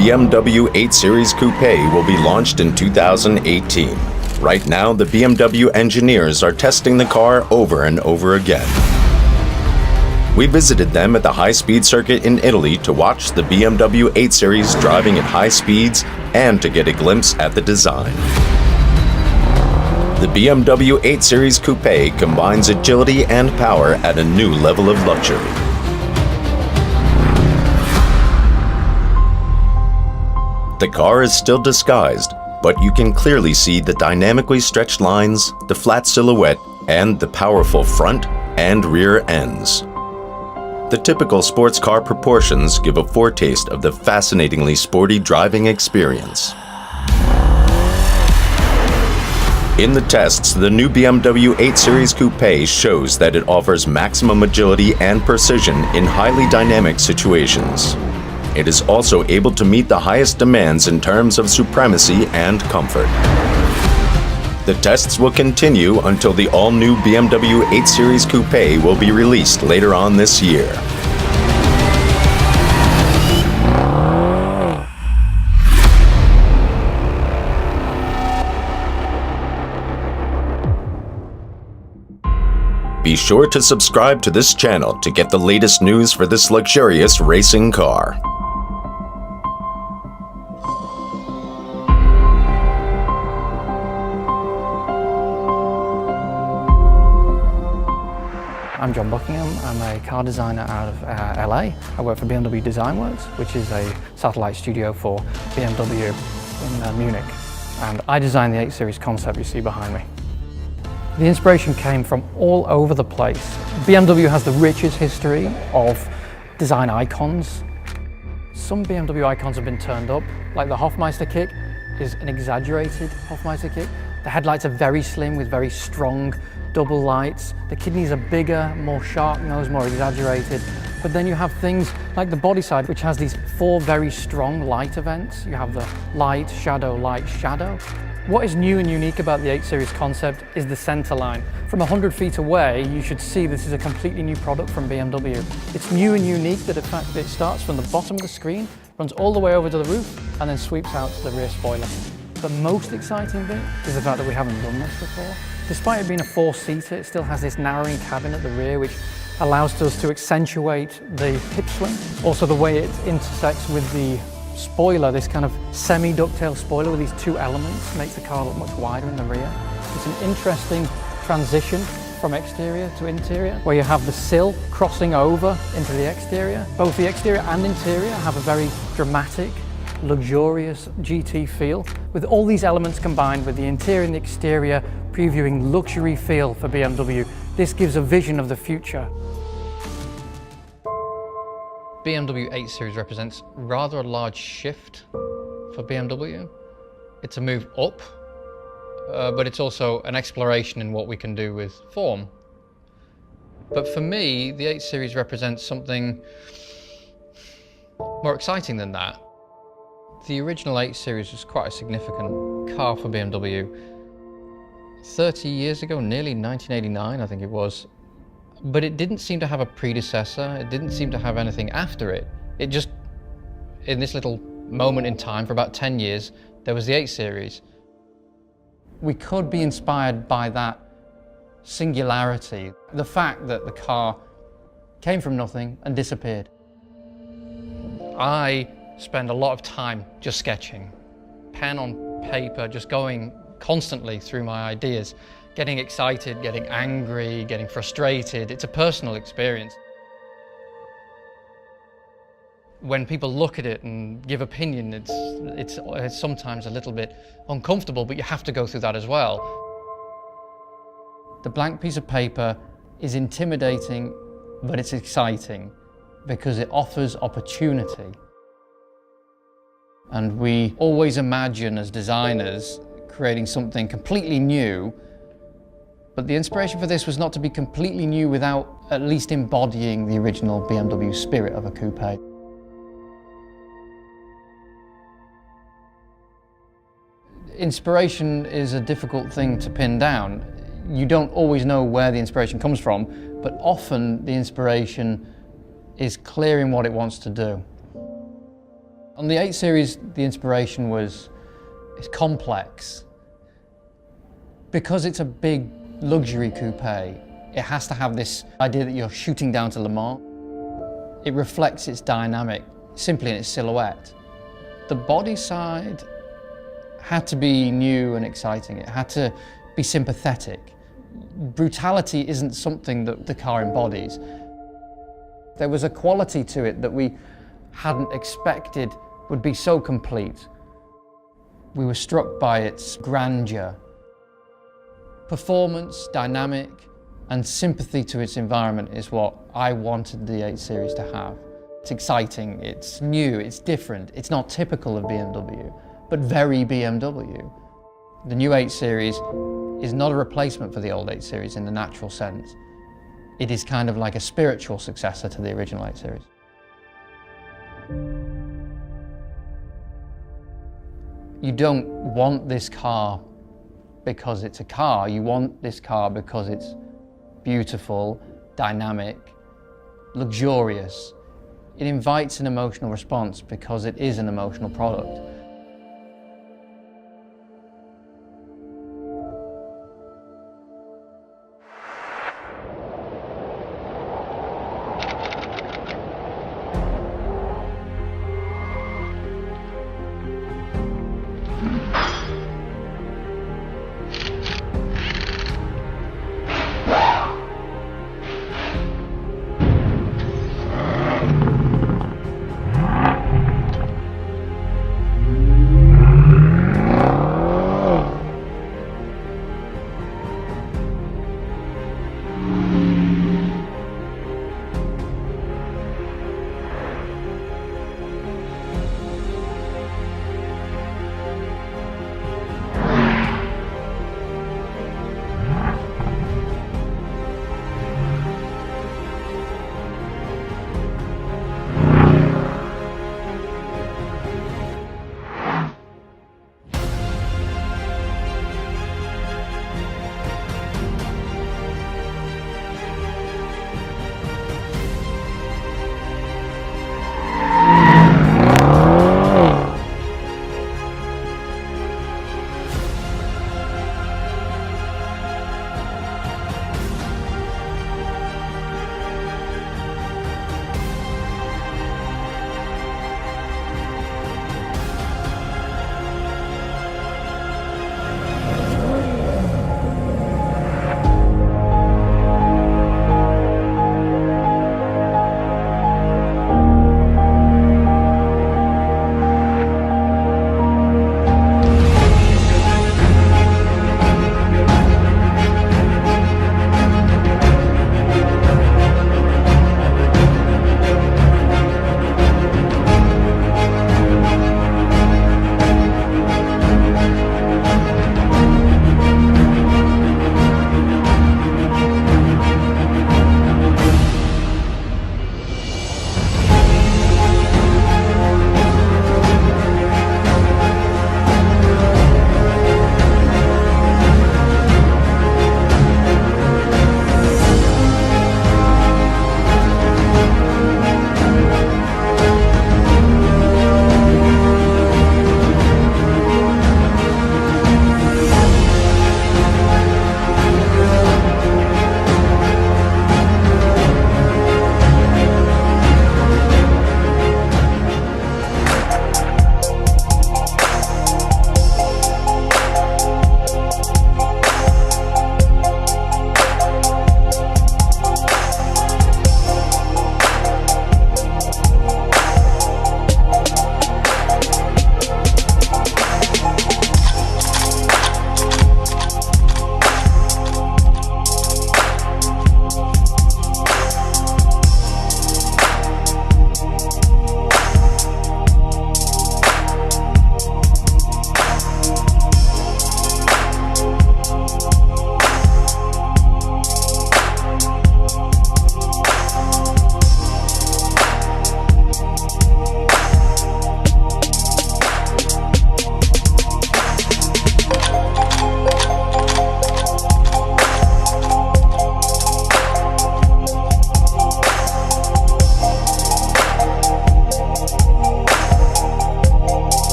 BMW 8 Series Coupe will be launched in 2018. Right now, the BMW engineers are testing the car over and over again. We visited them at the high-speed circuit in Italy to watch the BMW 8 Series driving at high speeds and to get a glimpse at the design. The BMW 8 Series Coupe combines agility and power at a new level of luxury. The car is still disguised, but you can clearly see the dynamically stretched lines, the flat silhouette, and the powerful front and rear ends. The typical sports car proportions give a foretaste of the fascinatingly sporty driving experience. In the tests, the new BMW 8 Series Coupe shows that it offers maximum agility and precision in highly dynamic situations. It is also able to meet the highest demands in terms of supremacy and comfort. The tests will continue until the all-new BMW 8 Series Coupe will be released later on this year. Be sure to subscribe to this channel to get the latest news for this luxurious racing car. I'm John Buckingham. I'm a car designer out of LA. I work for BMW Design Works, which is a satellite studio for BMW in Munich. And I designed the 8 Series concept you see behind me. The inspiration came from all over the place. BMW has the richest history of design icons. Some BMW icons have been turned up, like the Hofmeister kick is an exaggerated Hofmeister kick. The headlights are very slim with very strong double lights. The kidneys are bigger, more sharp nose, more exaggerated. But then you have things like the body side, which has these 4 very strong light events. You have the light, shadow, light, shadow. What is new and unique about the 8 Series concept is the center line. From 100 feet away, you should see this is a completely new product from BMW. It's new and unique that in fact it starts from the bottom of the screen, runs all the way over to the roof, and then sweeps out to the rear spoiler. The most exciting bit is the fact that we haven't done this before. Despite it being a 4-seater, it still has this narrowing cabin at the rear, which allows us to accentuate the hip swing. Also the way it intersects with the spoiler, this kind of semi-ducktail spoiler with these 2 elements, makes the car look much wider in the rear. It's an interesting transition from exterior to interior, where you have the sill crossing over into the exterior. Both the exterior and interior have a very dramatic, luxurious GT feel, with all these elements combined with the interior and the exterior previewing luxury feel for BMW. This gives a vision of the future. BMW 8 Series represents rather a large shift for BMW. It's a move up, but it's also an exploration in what we can do with form. But for me, the 8 Series represents something more exciting than that. The original 8 Series was quite a significant car for BMW. 30 years ago, nearly 1989, I think it was. But it didn't seem to have a predecessor. It didn't seem to have anything after it. It just, in this little moment in time, for about 10 years, there was the 8 Series. We could be inspired by that singularity, the fact that the car came from nothing and disappeared. I spend a lot of time just sketching, pen on paper, just going constantly through my ideas, getting excited, getting angry, getting frustrated. It's a personal experience. When people look at it and give opinion, it's sometimes a little bit uncomfortable, but you have to go through that as well. The blank piece of paper is intimidating, but it's exciting because it offers opportunity. And we always imagine as designers creating something completely new, but the inspiration for this was not to be completely new without at least embodying the original BMW spirit of a coupe. Inspiration is a difficult thing to pin down. You don't always know where the inspiration comes from, but often the inspiration is clear in what it wants to do. On the 8 Series, the inspiration it's complex. Because it's a big luxury coupe, it has to have this idea that you're shooting down to Le Mans. It reflects its dynamic simply in its silhouette. The body side had to be new and exciting. It had to be sympathetic. Brutality isn't something that the car embodies. There was a quality to it that we hadn't expected would be so complete. We were struck by its grandeur. Performance, dynamic, and sympathy to its environment is what I wanted the 8 Series to have. It's exciting, it's new, it's different. It's not typical of BMW, but very BMW. The new 8 Series is not a replacement for the old 8 Series in the natural sense. It is kind of like a spiritual successor to the original 8 Series. You don't want this car because it's a car. You want this car because it's beautiful, dynamic, luxurious. It invites an emotional response because it is an emotional product.